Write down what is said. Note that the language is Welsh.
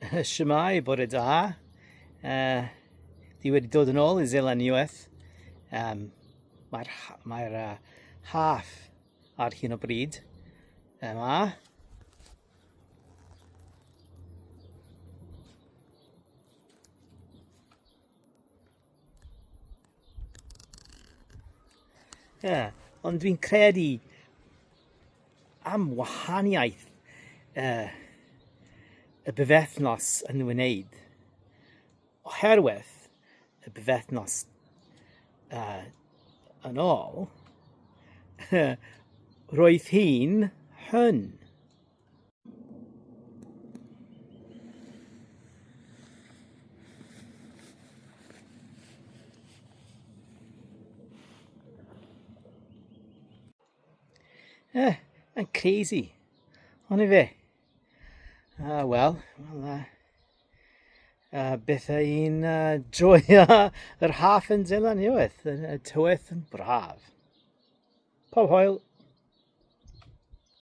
Shwmae, bore da. Di wedi dod yn ôl i wahaniaeth. Mae'r haff ar hyn o bryd yma. Ond dwi'n credu am wahaniaeth y byfethnos yn wneud. Oherwydd y byfethnos yn ôl, roedd hi'n hyn. Yn crazy, ond i fe. Beth ein joio yr haff yn wahaniaeth, y tywydd yn braf. Pob hwyl.